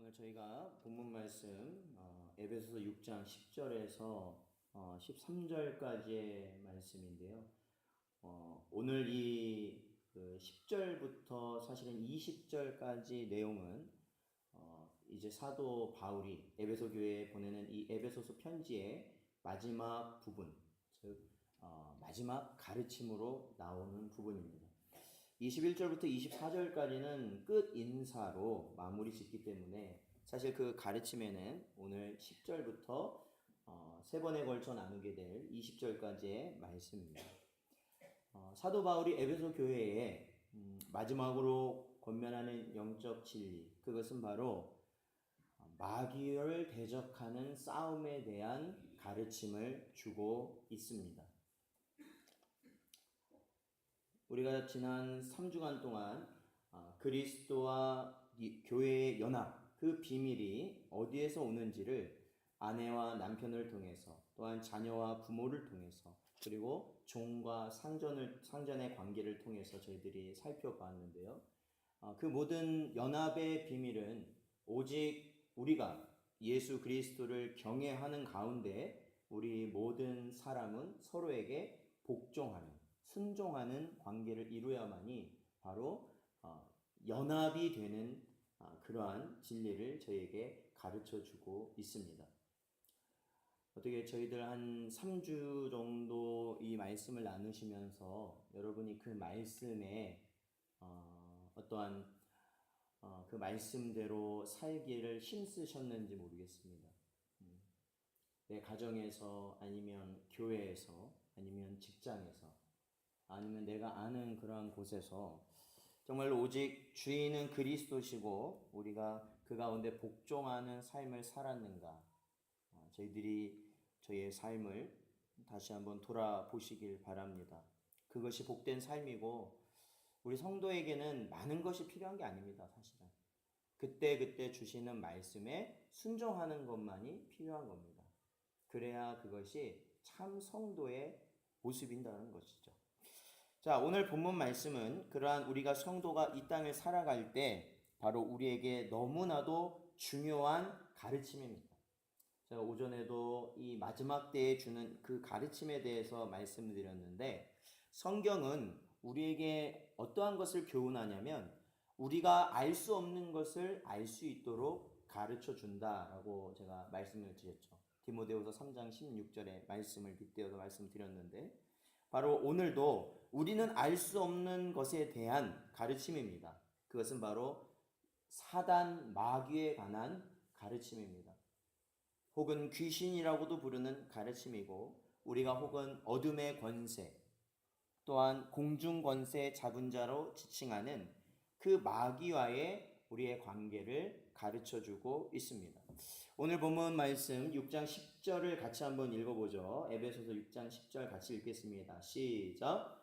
오늘 저희가 본문 말씀 에베소서 6장 10절에서 13절까지의 말씀인데요. 오늘 이 10절부터 사실은 20절까지 내용은 이제 사도 바울이 에베소 교회에 보내는 이 에베소서 편지의 마지막 부분, 즉 마지막 가르침으로 나오는 부분입니다. 21절부터 24절까지는 끝 인사로 마무리 짓기 때문에 사실 그 가르침에는 오늘 10절부터 세 번에 걸쳐 나누게 될 20절까지의 말씀입니다. 사도 바울이 에베소 교회에 마지막으로 권면하는 영적 진리, 그것은 바로 마귀를 대적하는 싸움에 대한 가르침을 주고 있습니다. 우리가 지난 3주간 동안 그리스도와 교회의 연합, 그 비밀이 어디에서 오는지를 아내와 남편을 통해서, 또한 자녀와 부모를 통해서, 그리고 종과 상전의 관계를 통해서 저희들이 살펴봤는데요. 그 모든 연합의 비밀은 오직 우리가 예수 그리스도를 경외하는 가운데 우리 모든 사람은 서로에게 복종하는, 순종하는 관계를 이루어야만이 바로 연합이 되는 그러한 진리를 저희에게 가르쳐주고 있습니다. 어떻게 저희들 한 3주 정도 이 말씀을 나누시면서 여러분이 그 말씀에 어떠한 그 말씀대로 살기를 힘쓰셨는지 모르겠습니다. 내 가정에서, 아니면 교회에서, 아니면 직장에서, 아니면 내가 아는 그러한 곳에서 정말로 오직 주인은 그리스도시고 우리가 그 가운데 복종하는 삶을 살았는가, 저희들이 저희의 삶을 다시 한번 돌아보시길 바랍니다. 그것이 복된 삶이고 우리 성도에게는 많은 것이 필요한 게 아닙니다. 사실은 그때 주시는 말씀에 순종하는 것만이 필요한 겁니다. 그래야 그것이 참 성도의 모습인다는 것이죠. 자, 오늘 본문 말씀은 그러한 우리가 성도가 이 땅을 살아갈 때 바로 우리에게 너무나도 중요한 가르침입니다. 제가 오전에도 이 마지막 때에 주는 그 가르침에 대해서 말씀드렸는데, 성경은 우리에게 어떠한 것을 교훈하냐면 우리가 알 수 없는 것을 알 수 있도록 가르쳐 준다라고 제가 말씀을 드렸죠. 디모데후서 3장 16절의 말씀을 빗대어서 말씀드렸는데, 바로 오늘도 우리는 알 수 없는 것에 대한 가르침입니다. 그것은 바로 사단, 마귀에 관한 가르침입니다. 혹은 귀신이라고도 부르는 가르침이고, 우리가 혹은 어둠의 권세, 또한 공중 권세 잡은 자로 지칭하는 그 마귀와의 우리의 관계를 가르쳐주고 있습니다. 오늘 본문 말씀 6장 10절을 같이 한번 읽어보죠. 에베소서 6장 10절 같이 읽겠습니다. 시작.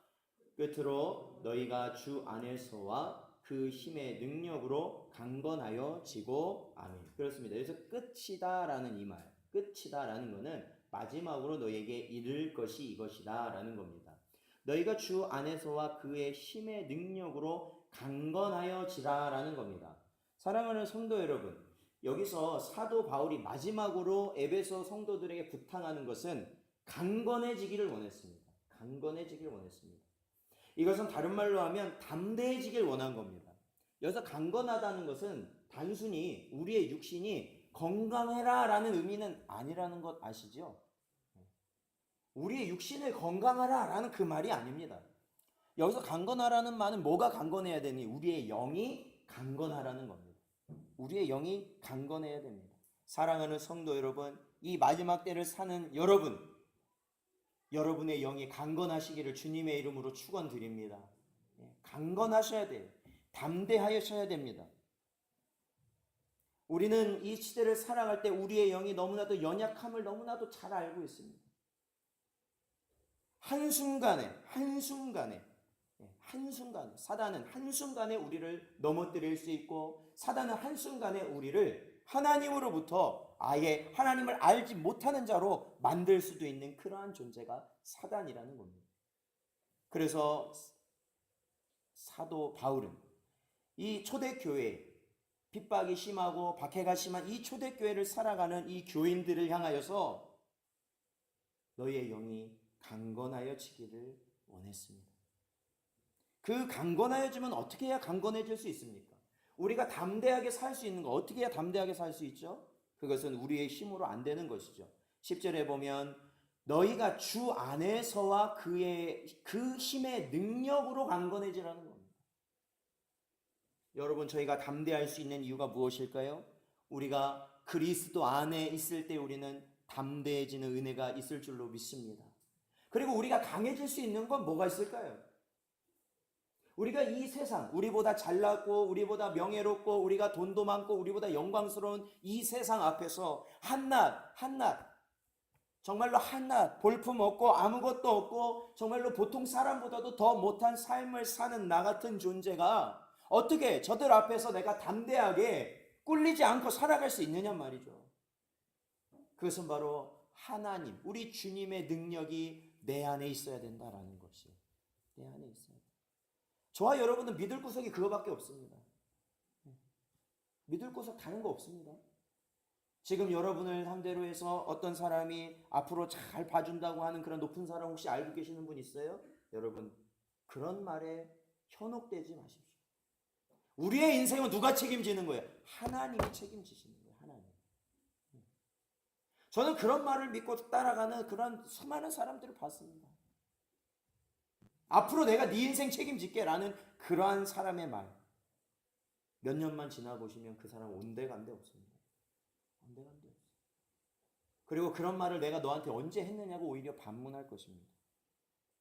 끝으로 너희가 주 안에서와 그 힘의 능력으로 강건하여 지고. 아멘. 그렇습니다. 여기서 끝이다라는 이 말, 끝이다라는 것은 마지막으로 너희에게 이를 것이 이것이다라는 겁니다. 너희가 주 안에서와 그의 힘의 능력으로 강건하여 지라라는 겁니다. 사랑하는 성도 여러분, 여기서 사도 바울이 마지막으로 에베소 성도들에게 부탁하는 것은 강건해지기를 원했습니다. 강건해지기를 원했습니다. 이것은 다른 말로 하면 담대해지길 원한 겁니다. 여기서 강건하다는 것은 단순히 우리의 육신이 건강해라 라는 의미는 아니라는 것 아시죠? 우리의 육신을 건강하라 라는 그 말이 아닙니다. 여기서 강건하라는 말은 뭐가 강건해야 되니? 우리의 영이 강건하라는 겁니다. 우리의 영이 강건해야 됩니다. 사랑하는 성도 여러분, 이 마지막 때를 사는 여러분의 영이 강건하시기를 주님의 이름으로 축원드립니다. 강건하셔야 돼요. 담대하셔야 됩니다. 우리는 이 시대를 살아갈 때 우리의 영이 너무나도 연약함을 너무나도 잘 알고 있습니다. 한순간에 사단은 한순간에 우리를 넘어뜨릴 수 있고, 사단은 한순간에 우리를 하나님으로부터 아예 하나님을 알지 못하는 자로 만들 수도 있는 그러한 존재가 사단이라는 겁니다. 그래서 사도 바울은 이 초대교회, 핍박이 심하고 박해가 심한 이 초대교회를 살아가는 이 교인들을 향하여서 너희의 영이 강건하여지기를 원했습니다. 그 강건하여지면 어떻게 해야 강건해질 수 있습니까? 우리가 담대하게 살 수 있는 거 어떻게 해야 담대하게 살 수 있죠? 그것은 우리의 힘으로 안 되는 것이죠. 10절에 보면 너희가 주 안에서와 그의 그 힘의 능력으로 강건해지라는 겁니다. 여러분, 저희가 담대할 수 있는 이유가 무엇일까요? 우리가 그리스도 안에 있을 때 우리는 담대해지는 은혜가 있을 줄로 믿습니다. 그리고 우리가 강해질 수 있는 건 뭐가 있을까요? 우리가 이 세상, 우리보다 잘났고 우리보다 명예롭고 우리가 돈도 많고 우리보다 영광스러운 이 세상 앞에서 한낱 정말로 한낱 볼품 없고 아무것도 없고 정말로 보통 사람보다도 더 못한 삶을 사는 나 같은 존재가 어떻게 저들 앞에서 내가 담대하게 꿀리지 않고 살아갈 수 있느냐 말이죠. 그것은 바로 하나님, 우리 주님의 능력이 내 안에 있어야 된다라는 것이 내 안에 있어야 돼. 저와 여러분은 믿을 구석이 그거밖에 없습니다. 믿을 구석 다른 거 없습니다. 지금 여러분을 상대로 해서 어떤 사람이 앞으로 잘 봐준다고 하는 그런 높은 사람 혹시 알고 계시는 분 있어요? 여러분, 그런 말에 현혹되지 마십시오. 우리의 인생은 누가 책임지는 거예요? 하나님이 책임지시는 거예요. 하나님. 저는 그런 말을 믿고 따라가는 그런 수많은 사람들을 봤습니다. 앞으로 내가 네 인생 책임질게 라는 그러한 사람의 말, 몇 년만 지나보시면 그 사람 온데간데 없습니다. 온데간데 없어요. 그리고 그런 말을 내가 너한테 언제 했느냐고 오히려 반문할 것입니다.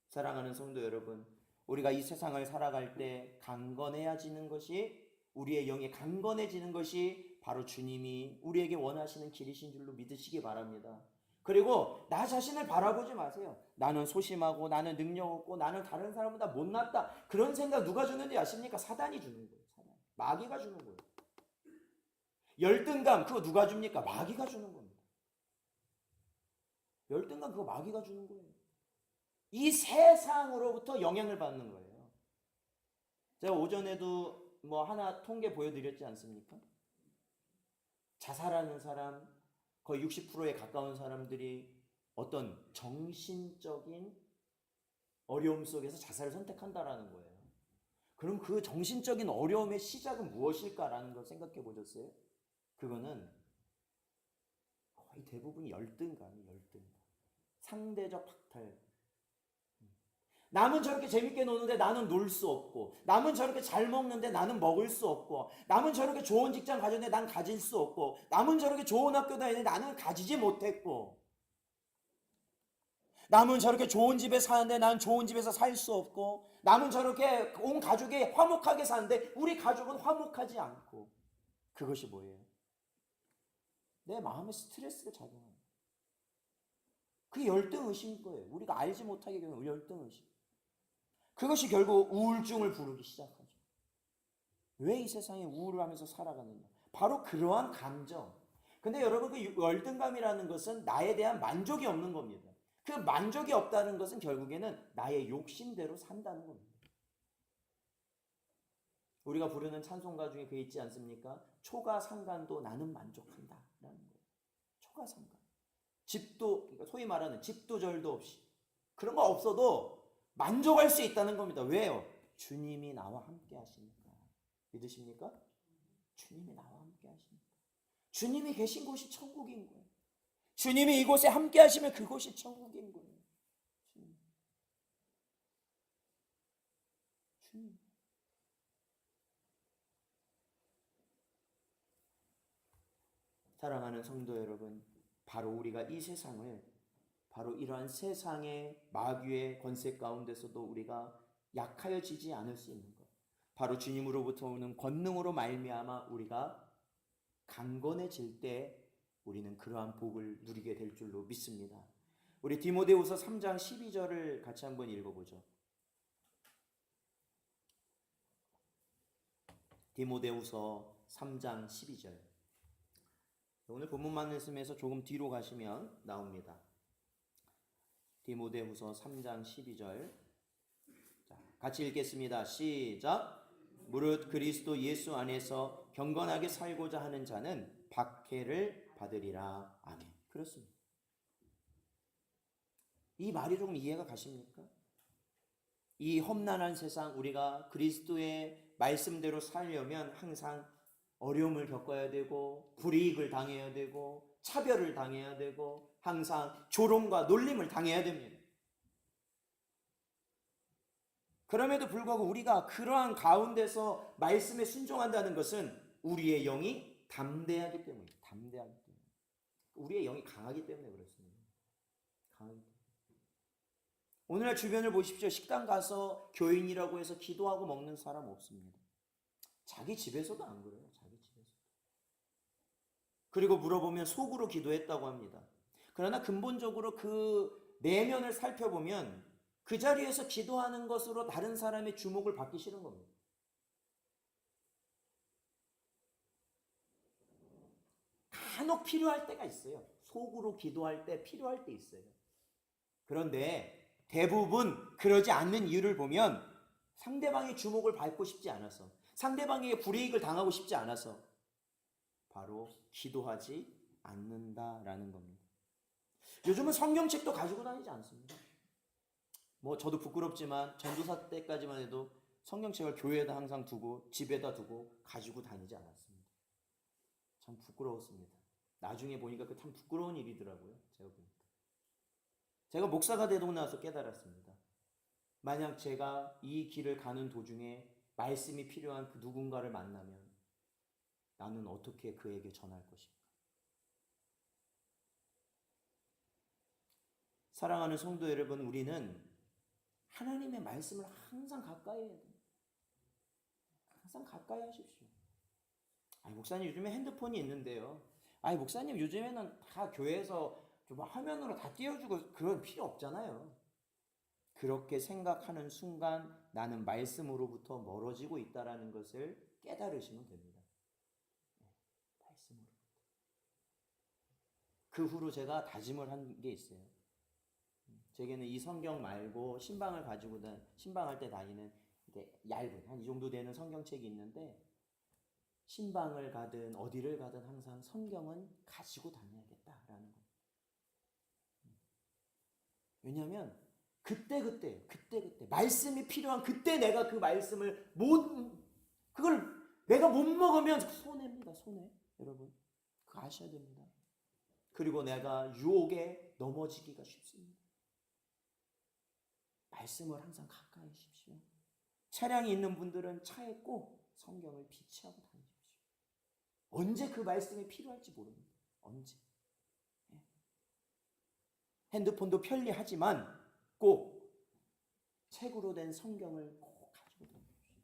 사랑하는 성도 여러분, 우리가 이 세상을 살아갈 때 강건해지는 것이, 우리의 영이 강건해지는 것이 바로 주님이 우리에게 원하시는 길이신 줄로 믿으시기 바랍니다. 그리고 나 자신을 바라보지 마세요. 나는 소심하고 나는 능력 없고 나는 다른 사람보다 못났다, 그런 생각 누가 주는지 아십니까? 사단이 주는 거예요. 사단. 마귀가 주는 거예요. 열등감, 그거 누가 줍니까? 마귀가 주는 겁니다. 열등감, 그거 마귀가 주는 거예요. 이 세상으로부터 영향을 받는 거예요. 제가 오전에도 하나 통계 보여드렸지 않습니까? 자살하는 사람 거의 60%에 가까운 사람들이 어떤 정신적인 어려움 속에서 자살을 선택한다라는 거예요. 그럼 그 정신적인 어려움의 시작은 무엇일까라는 걸 생각해 보셨어요? 그거는 거의 대부분 열등감이 열등감. 상대적 박탈. 남은 저렇게 재밌게 노는데 나는 놀 수 없고, 남은 저렇게 잘 먹는데 나는 먹을 수 없고, 남은 저렇게 좋은 직장 가졌는데 난 가질 수 없고, 남은 저렇게 좋은 학교 다니는데 나는 가지지 못했고, 남은 저렇게 좋은 집에 사는데 난 좋은 집에서 살 수 없고, 남은 저렇게 온 가족이 화목하게 사는데 우리 가족은 화목하지 않고. 그것이 뭐예요? 내 마음에 스트레스가 작용합니다. 그게 열등의식인 거예요. 우리가 알지 못하게 되는 열등의식. 그것이 결국 우울증을 부르기 시작하죠. 왜 이 세상에 우울을 하면서 살아가느냐? 바로 그러한 감정. 근데 여러분, 그 열등감이라는 것은 나에 대한 만족이 없는 겁니다. 그 만족이 없다는 것은 결국에는 나의 욕심대로 산다는 겁니다. 우리가 부르는 찬송가 중에 그게 있지 않습니까? 초가상간도 나는 만족한다 라는 거예요. 초가상간. 집도, 그러니까 소위 말하는 집도 절도 없이, 그런 거 없어도 만족할 수 있다는 겁니다. 왜요? 주님이 나와 함께 하시니까. 믿으십니까? 주님이 나와 함께 하시니까. 주님이 계신 곳이 천국인 거예요. 주님이 이곳에 함께 하시면 그곳이 천국인 거예요. 주님. 사랑하는 성도 여러분, 바로 우리가 이 세상을, 바로 이러한 세상의 마귀의 권세 가운데서도 우리가 약하여지지 않을 수 있는 것, 바로 주님으로부터 오는 권능으로 말미암아 우리가 강건해질 때 우리는 그러한 복을 누리게 될 줄로 믿습니다. 우리 디모데후서 3장 12절을 같이 한번 읽어보죠. 디모데후서 3장 12절. 오늘 본문 말씀에서 조금 뒤로 가시면 나옵니다. 디모데후서 3장 12절. 자, 같이 읽겠습니다. 시작. 무릇 그리스도 예수 안에서 경건하게 살고자 하는 자는 박해를 받으리라. 아멘. 그렇습니다. 이 말이 조금 이해가 가십니까? 이 험난한 세상, 우리가 그리스도의 말씀대로 살려면 항상 어려움을 겪어야 되고 불이익을 당해야 되고 차별을 당해야 되고 항상 조롱과 놀림을 당해야 됩니다. 그럼에도 불구하고 우리가 그러한 가운데서 말씀에 순종한다는 것은 우리의 영이 담대하기 때문입니다. 담대하기 때문에. 우리의 영이 강하기 때문에 그렇습니다. 강하기 때문에. 오늘날 주변을 보십시오. 식당 가서 교인이라고 해서 기도하고 먹는 사람 없습니다. 자기 집에서도 안 그래요. 자기 집에서도. 그리고 물어보면 속으로 기도했다고 합니다. 그러나 근본적으로 그 내면을 살펴보면 그 자리에서 기도하는 것으로 다른 사람의 주목을 받기 싫은 겁니다. 간혹 필요할 때가 있어요. 속으로 기도할 때 필요할 때 있어요. 그런데 대부분 그러지 않는 이유를 보면 상대방의 주목을 받고 싶지 않아서, 상대방에게 불이익을 당하고 싶지 않아서 바로 기도하지 않는다라는 겁니다. 요즘은 성경책도 가지고 다니지 않습니다. 저도 부끄럽지만 전도사 때까지만 해도 성경책을 교회에다 항상 두고 집에다 두고 가지고 다니지 않았습니다. 참 부끄러웠습니다. 나중에 보니까 그 참 부끄러운 일이더라고요. 제가 목사가 되고 나서 깨달았습니다. 만약 제가 이 길을 가는 도중에 말씀이 필요한 그 누군가를 만나면 나는 어떻게 그에게 전할 것인가? 사랑하는 성도 여러분, 우리는 하나님의 말씀을 항상 가까이 해야 돼요. 항상 가까이 하십시오. 목사님 요즘에 핸드폰이 있는데요. 목사님 요즘에는 다 교회에서 화면으로 다 띄워주고 그런 필요 없잖아요. 그렇게 생각하는 순간 나는 말씀으로부터 멀어지고 있다는 것을 깨달으시면 됩니다. 말씀으로부터. 그 후로 제가 다짐을 한 게 있어요. 제게는 이 성경 말고 신방할 때 다니는 얇은 한 이 정도 되는 성경책이 있는데 신방을 가든 어디를 가든 항상 성경은 가지고 다녀야겠다라는 거예요. 왜냐하면 그때 말씀이 필요한 그때 내가 그 말씀을 그걸 내가 못 먹으면 손해입니다. 손해. 여러분 그거 아셔야 됩니다. 그리고 내가 유혹에 넘어지기가 쉽습니다. 말씀을 항상 가까이 하십시오. 차량이 있는 분들은 차에 꼭 성경을 비치하고 다니십시오. 언제 그 말씀이 필요할지 모릅니다. 언제. 핸드폰도 편리하지만 꼭 책으로 된 성경을 꼭 가지고 다니십시오.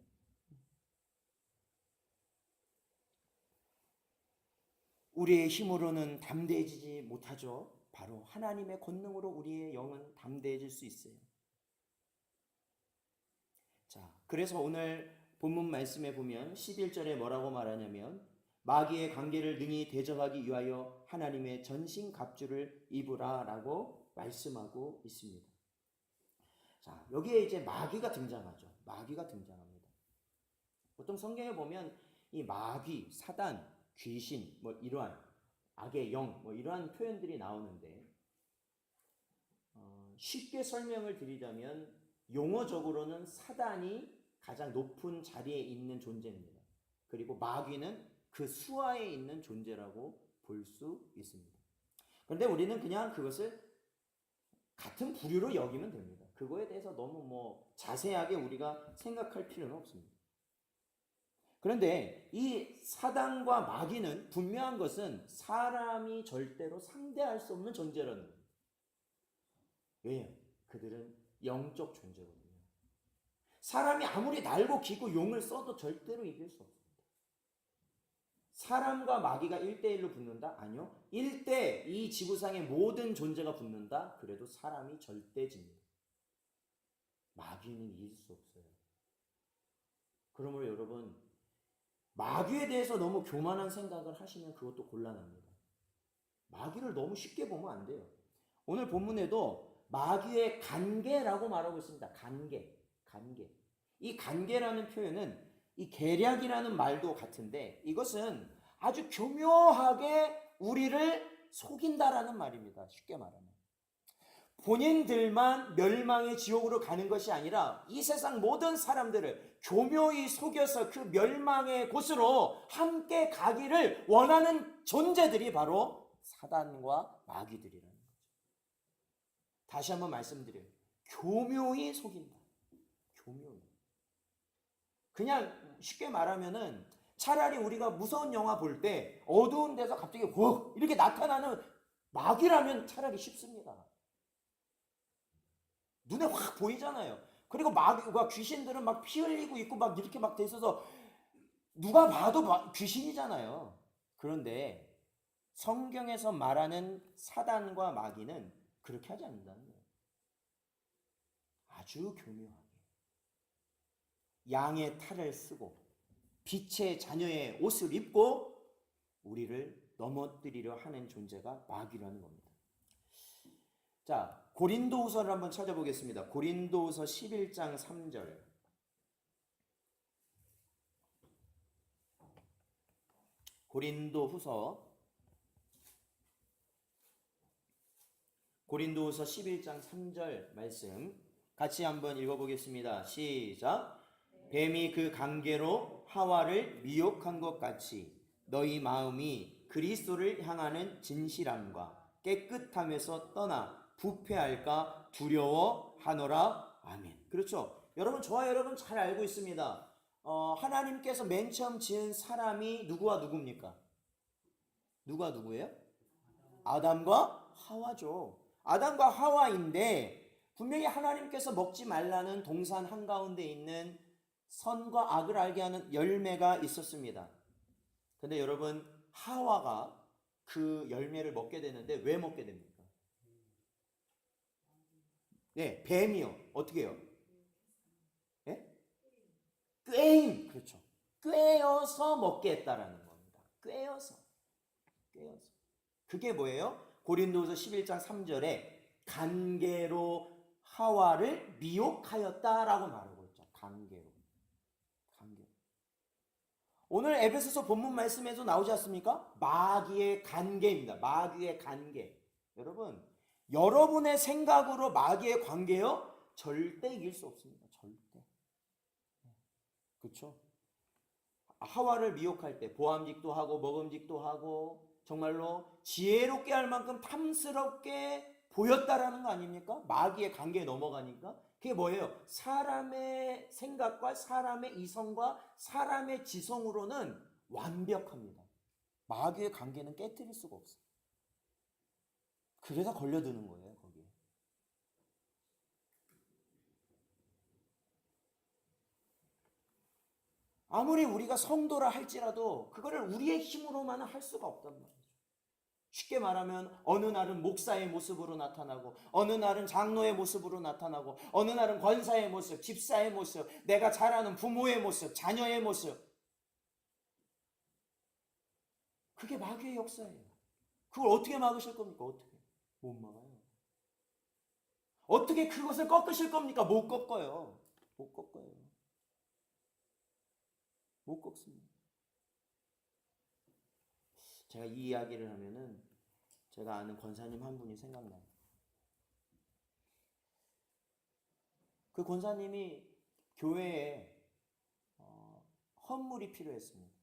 우리의 힘으로는 담대해지지 못하죠. 바로 하나님의 권능으로 우리의 영은 담대해질 수 있어요. 자, 그래서 오늘 본문 말씀에 보면 11절에 뭐라고 말하냐면 마귀의 관계를 능히 대적하기 위하여 하나님의 전신 갑주를 입으라 라고 말씀하고 있습니다. 자, 여기에 이제 마귀가 등장하죠. 마귀가 등장합니다. 보통 성경에 보면 이 마귀, 사단, 귀신, 이러한 악의 영, 이러한 표현들이 나오는데 쉽게 설명을 드리자면 용어적으로는 사단이 가장 높은 자리에 있는 존재입니다. 그리고 마귀는 그 수하에 있는 존재라고 볼 수 있습니다. 그런데 우리는 그냥 그것을 같은 부류로 여기면 됩니다. 그거에 대해서 너무 자세하게 우리가 생각할 필요는 없습니다. 그런데 이 사단과 마귀는 분명한 것은 사람이 절대로 상대할 수 없는 존재라는 겁니다. 왜요? 그들은 영적 존재거든요. 사람이 아무리 날고 기고 용을 써도 절대로 이길 수 없습니다. 사람과 마귀가 1대1로 붙는다? 아니요. 1대 이 지구상의 모든 존재가 붙는다? 그래도 사람이 절대 집니다. 마귀는 이길 수 없어요. 그러므로 여러분, 마귀에 대해서 너무 교만한 생각을 하시면 그것도 곤란합니다. 마귀를 너무 쉽게 보면 안 돼요. 오늘 본문에도 마귀의 관계라고 말하고 있습니다. 관계. 이 관계라는 표현은 이 계략이라는 말도 같은데 이것은 아주 교묘하게 우리를 속인다라는 말입니다. 쉽게 말하면. 본인들만 멸망의 지옥으로 가는 것이 아니라 이 세상 모든 사람들을 교묘히 속여서 그 멸망의 곳으로 함께 가기를 원하는 존재들이 바로 사단과 마귀들이라는 거죠. 다시 한번 말씀드려요. 교묘히 속인다. 교묘히. 그냥 쉽게 말하면은 차라리 우리가 무서운 영화 볼 때 어두운 데서 갑자기 훅 이렇게 나타나는 마귀라면 차라리 쉽습니다. 눈에 확 보이잖아요. 그리고 마귀가 귀신들은 막 피 흘리고 있고 막 이렇게 막 돼 있어서 누가 봐도 귀신이잖아요. 그런데 성경에서 말하는 사단과 마귀는 그렇게 하지 않는다는 거예요. 아주 교묘하게 양의 탈을 쓰고 빛의 자녀의 옷을 입고 우리를 넘어뜨리려 하는 존재가 마귀라는 겁니다. 자, 고린도후서를 한번 찾아보겠습니다. 고린도후서 11장 3절. 고린도후서 11장 3절 말씀 같이 한번 읽어보겠습니다. 시작. 뱀이 그 관계로 하와를 미혹한 것 같이 너희 마음이 그리스도를 향하는 진실함과 깨끗함에서 떠나 부패할까 두려워하노라. 아멘. 그렇죠. 여러분, 저와 여러분 잘 알고 있습니다. 하나님께서 맨 처음 지은 사람이 누구와 누구입니까? 누가 누구예요? 아담과 하와죠. 아담과 하와인데 분명히 하나님께서 먹지 말라는 동산 한가운데 있는 선과 악을 알게 하는 열매가 있었습니다. 근데 여러분, 하와가 그 열매를 먹게 되는데 왜 먹게 됩니까? 네, 뱀이요. 어떻게 해요? 네? 꾀임. 그렇죠. 꾀어서 먹게 했다라는 겁니다. 꾀어서. 그게 뭐예요? 고린도후서 11장 3절에 관계로 하와를 미혹하였다라고 말하고 있죠. 관계로. 오늘 에베소서 본문 말씀에도 나오지 않습니까? 마귀의 관계입니다. 마귀의 관계. 여러분, 여러분의 생각으로 마귀의 관계요? 절대 이길 수 없습니다. 절대. 그렇죠? 하와를 미혹할 때 보암직도 하고 먹음직도 하고 정말로 지혜롭게 할 만큼 탐스럽게 보였다라는 거 아닙니까? 마귀의 관계에 넘어가니까. 그게 뭐예요? 사람의 생각과 사람의 이성과 사람의 지성으로는 완벽합니다. 마귀의 관계는 깨트릴 수가 없어요. 그래서 걸려드는 거예요, 거기에. 아무리 우리가 성도라 할지라도 그거를 우리의 힘으로만은 할 수가 없단 말이에요. 쉽게 말하면 어느 날은 목사의 모습으로 나타나고 어느 날은 장로의 모습으로 나타나고 어느 날은 권사의 모습, 집사의 모습, 내가 잘 아는 부모의 모습, 자녀의 모습. 그게 마귀의 역사예요. 그걸 어떻게 막으실 겁니까? 어떻게? 못 막아요. 어떻게 그것을 꺾으실 겁니까? 못 꺾어요. 못 꺾어요. 못 꺾습니다. 제가 이 이야기를 하면은 제가 아는 권사님 한 분이 생각나요. 그 권사님이 교회에 헌물이 필요했습니다.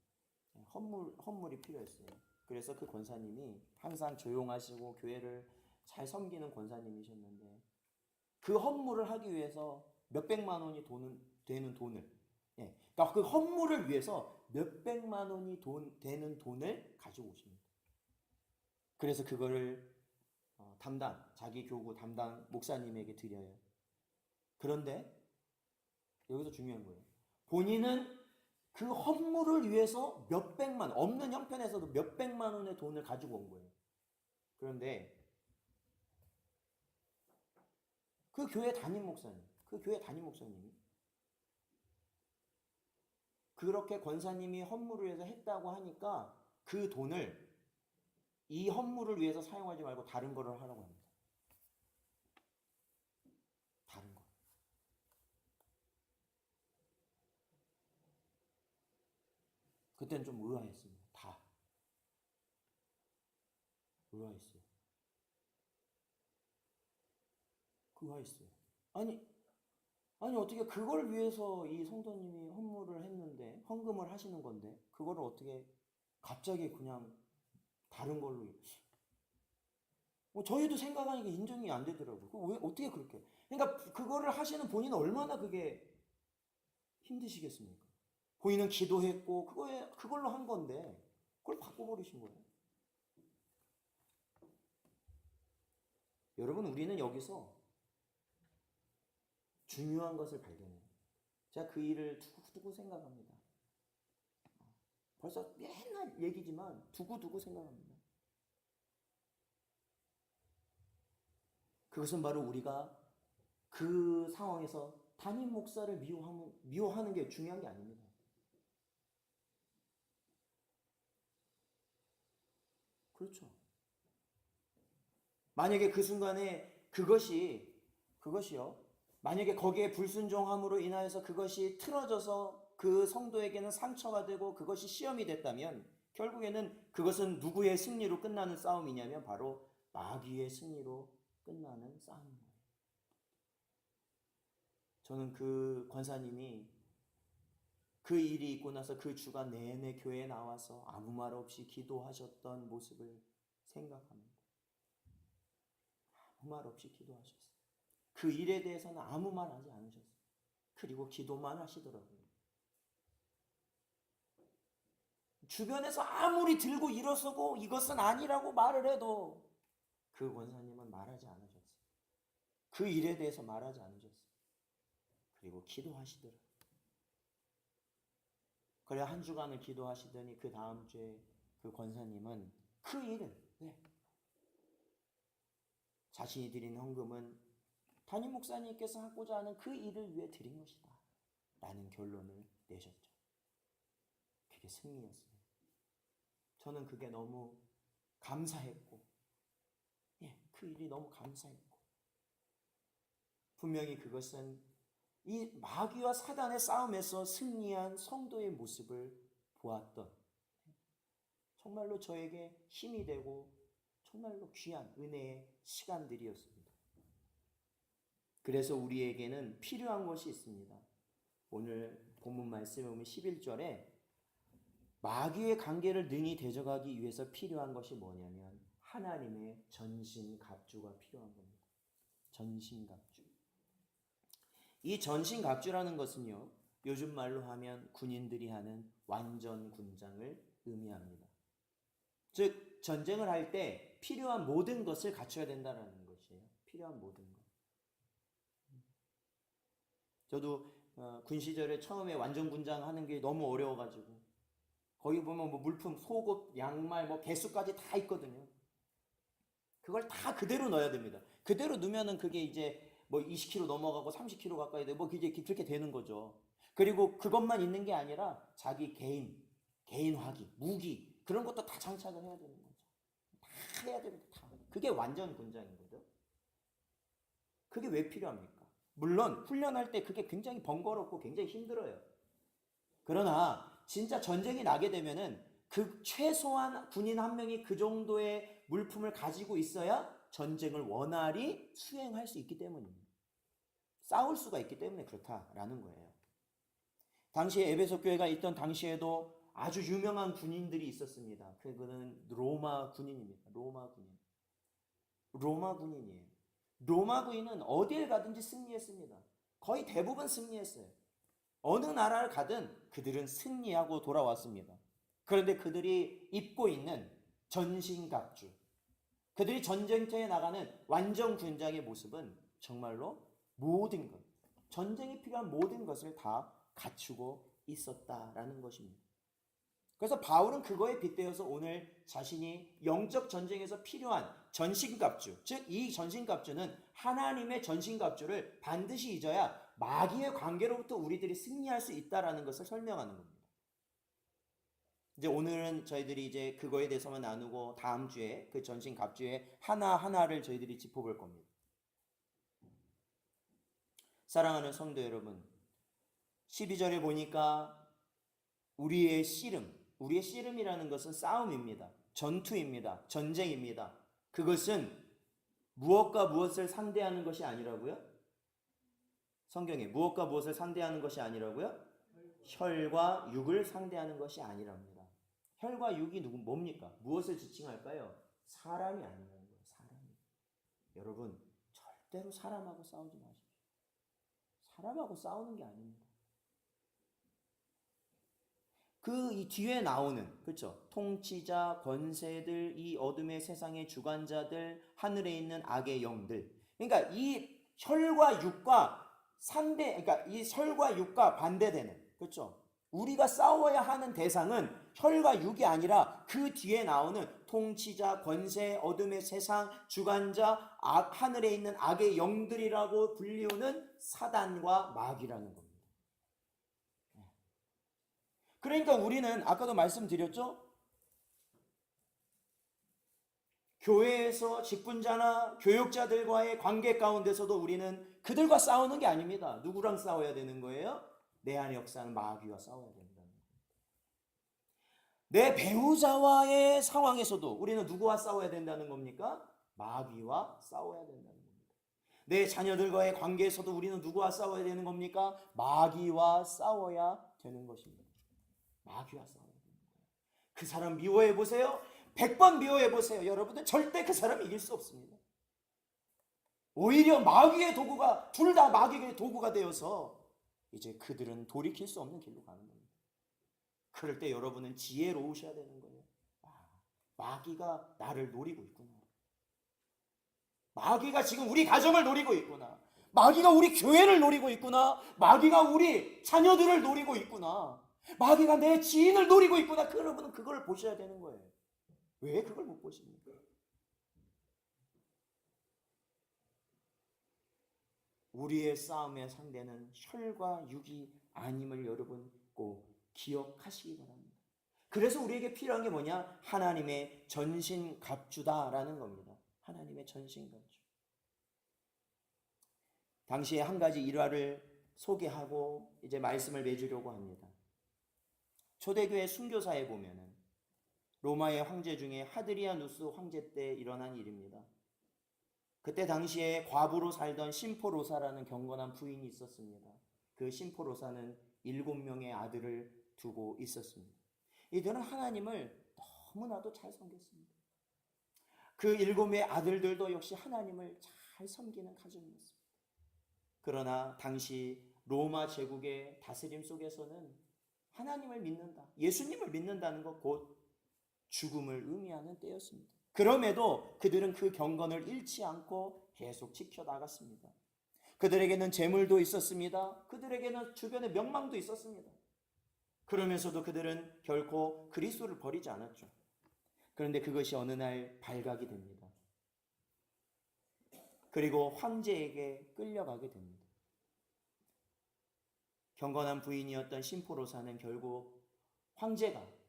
헌물이 필요했어요. 그래서 그 권사님이 항상 조용하시고 교회를 잘 섬기는 권사님이셨는데 그 헌물을 하기 위해서 몇백만 원이 되는 돈을, 그러니까 그 헌물을 위해서 몇백만 원이 되는 돈을 가지고 오십니다. 그래서 그거를 자기 교구 담당 목사님에게 드려요. 그런데 여기서 중요한 거예요. 본인은 그 헌물을 위해서 몇백만, 없는 형편에서도 몇백만 원의 돈을 가지고 온 거예요. 그런데 그 교회 담임 목사님이 그렇게 권사님이 헌물을 위해서 했다고 하니까 그 돈을 이 헌물을 위해서 사용하지 말고 다른 거를 하라고 합니다. 다른 거. 그때는 좀 의아했습니다. 다 의아했어요. 의아했어요. 아니 어떻게 그걸 위해서 이 성도님이 헌물을 했는데, 헌금을 하시는 건데, 그거를 어떻게 갑자기 그냥 다른 걸로. 저희도 생각하니까 인정이 안 되더라고요. 왜 어떻게 그렇게. 그러니까 그거를 하시는 본인은 얼마나 그게 힘드시겠습니까? 본인은 기도했고 그걸로 한 건데 그걸 바꿔버리신 거예요. 여러분, 우리는 여기서 중요한 것을 발견해요. 제가 그 일을 두고두고 생각합니다. 벌써 맨날 얘기지만 두고두고 생각합니다. 그것은 바로 우리가 그 상황에서 담임 목사를 미워하는 게 중요한 게 아닙니다. 그렇죠. 만약에 그 순간에 그것이요. 만약에 거기에 불순종함으로 인하여서 그것이 틀어져서 그 성도에게는 상처가 되고 그것이 시험이 됐다면 결국에는 그것은 누구의 승리로 끝나는 싸움이냐면 바로 마귀의 승리로 끝나는 싸움입니다. 저는 그 권사님이 그 일이 있고 나서 그 주간 내내 교회에 나와서 아무 말 없이 기도하셨던 모습을 생각합니다. 아무 말 없이 기도하셨어요. 그 일에 대해서는 아무 말 하지 않으셨어요. 그리고 기도만 하시더라고요. 주변에서 아무리 들고 일어서고 이것은 아니라고 말을 해도 그 권사님은 말하지 않으셨어요. 그 일에 대해서 말하지 않으셨어요. 그리고 기도하시더라고요. 그래 한 주간을 기도하시더니 그 다음 주에 그 권사님은 그 일을 자신이 드린 헌금은 담임 목사님께서 하고자 하는 그 일을 위해 드린 것이다 라는 결론을 내셨죠. 그게 승리였어요. 저는 그게 너무 감사했고 그 일이 너무 감사했고, 분명히 그것은 이 마귀와 사단의 싸움에서 승리한 성도의 모습을 보았던 정말로 저에게 힘이 되고 정말로 귀한 은혜의 시간들이었습니다. 그래서 우리에게는 필요한 것이 있습니다. 오늘 본문 말씀에 보면 11절에 마귀의 관계를 능히 대적하기 위해서 필요한 것이 뭐냐면 하나님의 전신갑주가 필요한 겁니다. 전신갑주. 이 전신갑주라는 것은요, 요즘 말로 하면 군인들이 하는 완전 군장을 의미합니다. 즉 전쟁을 할 때 필요한 모든 것을 갖춰야 된다는 것이에요. 필요한 모든 것. 저도 군 시절에 처음에 완전 군장 하는 게 너무 어려워가지고 거기 보면 뭐 물품, 속옷, 양말, 뭐 개수까지 다 있거든요. 그걸 다 그대로 넣어야 됩니다. 그대로 넣으면은 그게 이제 뭐 20kg 넘어가고 30kg 가까이 되고 뭐 이제 그렇게 되는 거죠. 그리고 그것만 있는 게 아니라 자기 개인 화기, 무기 그런 것도 다 장착을 해야 되는 거죠. 다 해야 됩니다. 다. 그게 완전 군장인 거죠. 그게 왜 필요합니까? 물론 훈련할 때 그게 굉장히 번거롭고 굉장히 힘들어요. 그러나 진짜 전쟁이 나게 되면은 그 최소한 군인 한 명이 그 정도의 물품을 가지고 있어야 전쟁을 원활히 수행할 수 있기 때문입니다. 싸울 수가 있기 때문에 그렇다라는 거예요. 당시에 에베소 교회가 있던 당시에도 아주 유명한 군인들이 있었습니다. 그거는 로마 군인입니다. 로마 군인이에요. 로마 군인은 어디를 가든지 승리했습니다. 거의 대부분 승리했어요. 어느 나라를 가든 그들은 승리하고 돌아왔습니다. 그런데 그들이 입고 있는 전신갑주, 그들이 전쟁터에 나가는 완전 군장의 모습은 정말로 모든 것, 전쟁에 필요한 모든 것을 다 갖추고 있었다라는 것입니다. 그래서 바울은 그거에 빗대어서 오늘 자신이 영적 전쟁에서 필요한 전신갑주, 즉 이 전신갑주는 하나님의 전신갑주를 반드시 잊어야 마귀의 관계로부터 우리들이 승리할 수 있다라는 것을 설명하는 겁니다. 이제 오늘은 저희들이 이제 그거에 대해서만 나누고 다음 주에 그 전신갑주의 하나하나를 저희들이 짚어볼 겁니다. 사랑하는 성도 여러분, 12절에 보니까 우리의 씨름, 우리의 씨름이라는 것은 싸움입니다. 전투입니다. 전쟁입니다. 그것은 무엇과 무엇을 상대하는 것이 아니라고요? 성경에 무엇과 무엇을 상대하는 것이 아니라고요? 혈과 육을 상대하는 것이 아니랍니다. 혈과 육이 뭡니까? 무엇을 지칭할까요? 사람이 아니라는 거예요. 사람이. 여러분, 절대로 사람하고 싸우지 마십시오. 사람하고 싸우는 게 아닙니다. 이 뒤에 나오는, 그렇죠? 통치자, 권세들, 이 어둠의 세상의 주관자들, 하늘에 있는 악의 영들. 그러니까 이 혈과 육과 그러니까 이 혈과 육과 반대되는, 그렇죠? 우리가 싸워야 하는 대상은 혈과 육이 아니라 그 뒤에 나오는 통치자, 권세, 어둠의 세상, 주관자, 하늘에 있는 악의 영들이라고 불리우는 사단과 마귀라는 겁니다. 그러니까 우리는 아까도 말씀드렸죠? 교회에서 직분자나 교육자들과의 관계 가운데서도 우리는 그들과 싸우는 게 아닙니다. 누구랑 싸워야 되는 거예요? 내 안에 역사하는 마귀와 싸워야 된다는 겁니다. 내 배우자와의 상황에서도 우리는 누구와 싸워야 된다는 겁니까? 마귀와 싸워야 된다는 겁니다. 내 자녀들과의 관계에서도 우리는 누구와 싸워야 되는 겁니까? 마귀와 싸워야 되는 것입니다. 마귀와 싸워야 되는 거예요. 그 사람 미워해 보세요. 100번 미워해 보세요. 여러분들 절대 그 사람 이길 수 없습니다. 오히려 마귀의 도구가, 둘 다 마귀의 도구가 되어서 이제 그들은 돌이킬 수 없는 길로 가는 겁니다. 그럴 때 여러분은 지혜로우셔야 되는 거예요. 마귀가 나를 노리고 있구나. 마귀가 지금 우리 가정을 노리고 있구나. 마귀가 우리 교회를 노리고 있구나. 마귀가 우리 자녀들을 노리고 있구나. 마귀가 내 지인을 노리고 있구나. 여러분은 그걸 보셔야 되는 거예요. 왜 그걸 못 보십니까? 우리의 싸움의 상대는 혈과 육이 아님을 여러분 꼭 기억하시기 바랍니다. 그래서 우리에게 필요한 게 뭐냐? 하나님의 전신갑주다라는 겁니다. 하나님의 전신갑주. 당시에 한 가지 일화를 소개하고 이제 말씀을 맺으려고 합니다. 초대교회 순교사에 보면은 로마의 황제 중에 하드리아누스 황제 때 일어난 일입니다. 그때 당시에 과부로 살던 심포로사라는 경건한 부인이 있었습니다. 그 심포로사는 7명의 아들을 두고 있었습니다. 이들은 하나님을 너무나도 잘 섬겼습니다. 그 7명의 아들들도 역시 하나님을 잘 섬기는 가정이었습니다. 그러나 당시 로마 제국의 다스림 속에서는 하나님을 믿는다, 예수님을 믿는다는 것 곧 죽음을 의미하는 때였습니다. 그럼에도 그들은 그 경건을 잃지 않고 계속 지켜나갔습니다. 그들에게는 재물도 있었습니다. 그들에게는 주변에 명망도 있었습니다. 그러면서도 그들은 결코 그리스도를 버리지 않았죠. 그런데 그것이 어느 날 발각이 됩니다. 그리고 황제에게 끌려가게 됩니다. 경건한 부인이었던 심포로사는 결국 황제가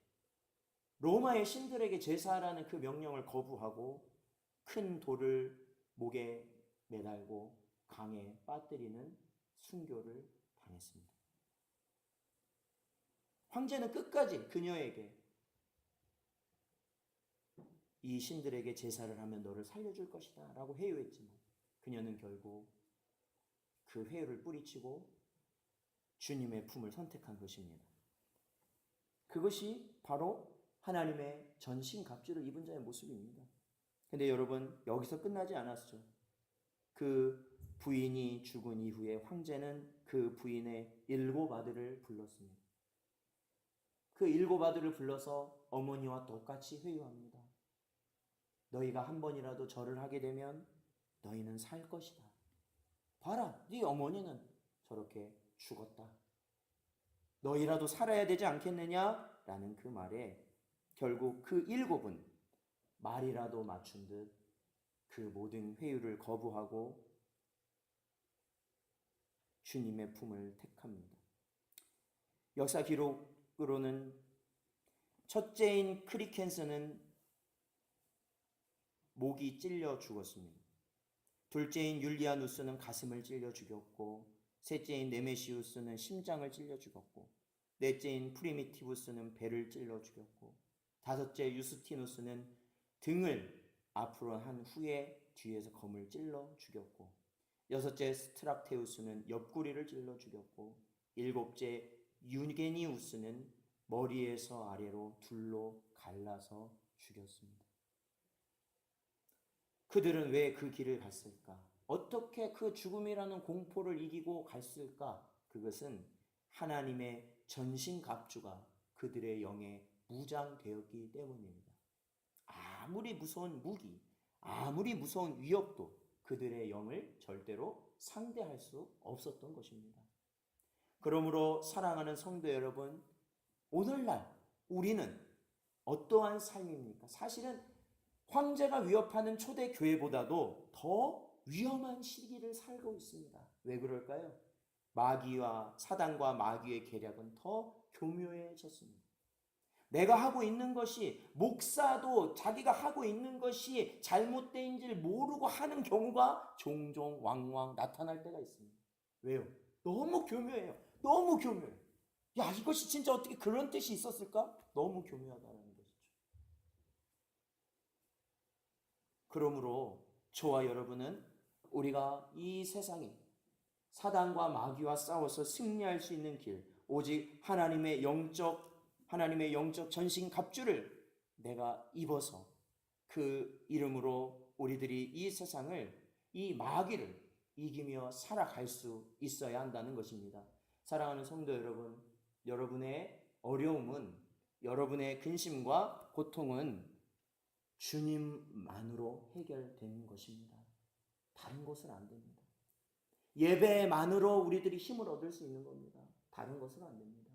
로마의 신들에게 제사하라는 그 명령을 거부하고 큰 돌을 목에 매달고 강에 빠뜨리는 순교를 당했습니다. 황제는 끝까지 그녀에게 이 신들에게 제사를 하면 너를 살려줄 것이다 라고 회유했지만 그녀는 결국 그 회유를 뿌리치고 주님의 품을 선택한 것입니다. 그것이 바로 하나님의 전신갑주를 입은 자의 모습입니다. 근데 여러분, 여기서 끝나지 않았죠. 그 부인이 죽은 이후에 황제는 그 부인의 7 아들을 불렀습니다. 그 7 아들을 불러서 어머니와 똑같이 회유합니다. 너희가 한 번이라도 절을 하게 되면 너희는 살 것이다. 봐라, 네 어머니는 저렇게 죽었다. 너희라도 살아야 되지 않겠느냐? 라는 그 말에 결국 그 7은 말이라도 맞춘 듯 그 모든 회유를 거부하고 주님의 품을 택합니다. 역사 기록으로는 첫째인 크리켄스는 목이 찔려 죽었습니다. 둘째인 율리아누스는 가슴을 찔려 죽였고 셋째인 네메시우스는 심장을 찔려 죽었고 넷째인 프리미티부스는 배를 찔러 죽였고, 다섯째 유스티누스는 등을 앞으로 한 후에 뒤에서 검을 찔러 죽였고, 여섯째 스트락테우스는 옆구리를 찔러 죽였고, 일곱째 유게니우스는 머리에서 아래로 둘로 갈라서 죽였습니다. 그들은 왜 그 길을 갔을까? 어떻게 그 죽음이라는 공포를 이기고 갔을까? 그것은 하나님의 전신갑주가 그들의 영에 무장되었기 때문입니다. 아무리 무서운 무기, 아무리 무서운 위협도 그들의 영을 절대로 상대할 수 없었던 것입니다. 그러므로 사랑하는 성도 여러분, 오늘날 우리는 어떠한 삶입니까? 사실은 황제가 위협하는 초대교회보다도 더 위험한 시기를 살고 있습니다. 왜 그럴까요? 마귀와 사단과 마귀의 계략은 더 교묘해졌습니다. 내가 하고 있는 것이, 목사도 자기가 하고 있는 것이 잘못된지를 모르고 하는 경우가 종종 왕왕 나타날 때가 있습니다. 왜요? 너무 교묘해요. 너무 교묘해요. 야, 이것이 진짜 어떻게 그런 뜻이 있었을까? 너무 교묘하다는 것이죠. 그러므로 저와 여러분은 우리가 이 세상에 사단과 마귀와 싸워서 승리할 수 있는 길, 오직 하나님의 영적 전신 갑주를 내가 입어서 그 이름으로 우리들이 이 세상을, 이 마귀를 이기며 살아갈 수 있어야 한다는 것입니다. 사랑하는 성도 여러분, 여러분의 어려움은, 여러분의 근심과 고통은 주님만으로 해결되는 것입니다. 다른 것은 안 됩니다. 예배만으로 우리들이 힘을 얻을 수 있는 겁니다. 다른 것은 안 됩니다.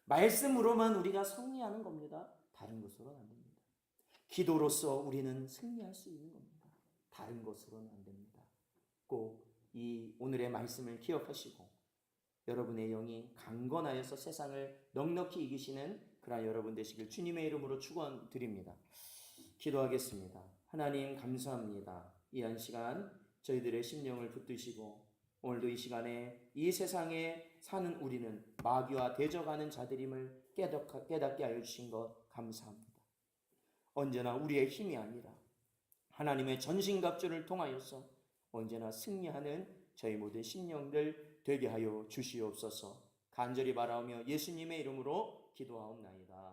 말씀으로만 우리가 승리하는 겁니다. 다른 것으로는 안 됩니다. 기도로서 우리는 승리할 수 있는 겁니다. 다른 것으로는 안 됩니다. 꼭 이 오늘의 말씀을 기억하시고 여러분의 영이 강건하여서 세상을 넉넉히 이기시는 그러한 여러분 되시길 주님의 이름으로 축원드립니다. 기도하겠습니다. 하나님 감사합니다. 이 한 시간 저희들의 심령을 붙드시고 오늘도 이 시간에 이 세상에 사는 우리는 마귀와 대적하는 자들임을 깨닫게 하여 주신 것 감사합니다. 언제나 우리의 힘이 아니라 하나님의 전신갑주를 통하여서 언제나 승리하는 저희 모든 심령들 되게 하여 주시옵소서. 간절히 바라오며 예수님의 이름으로 기도하옵나이다.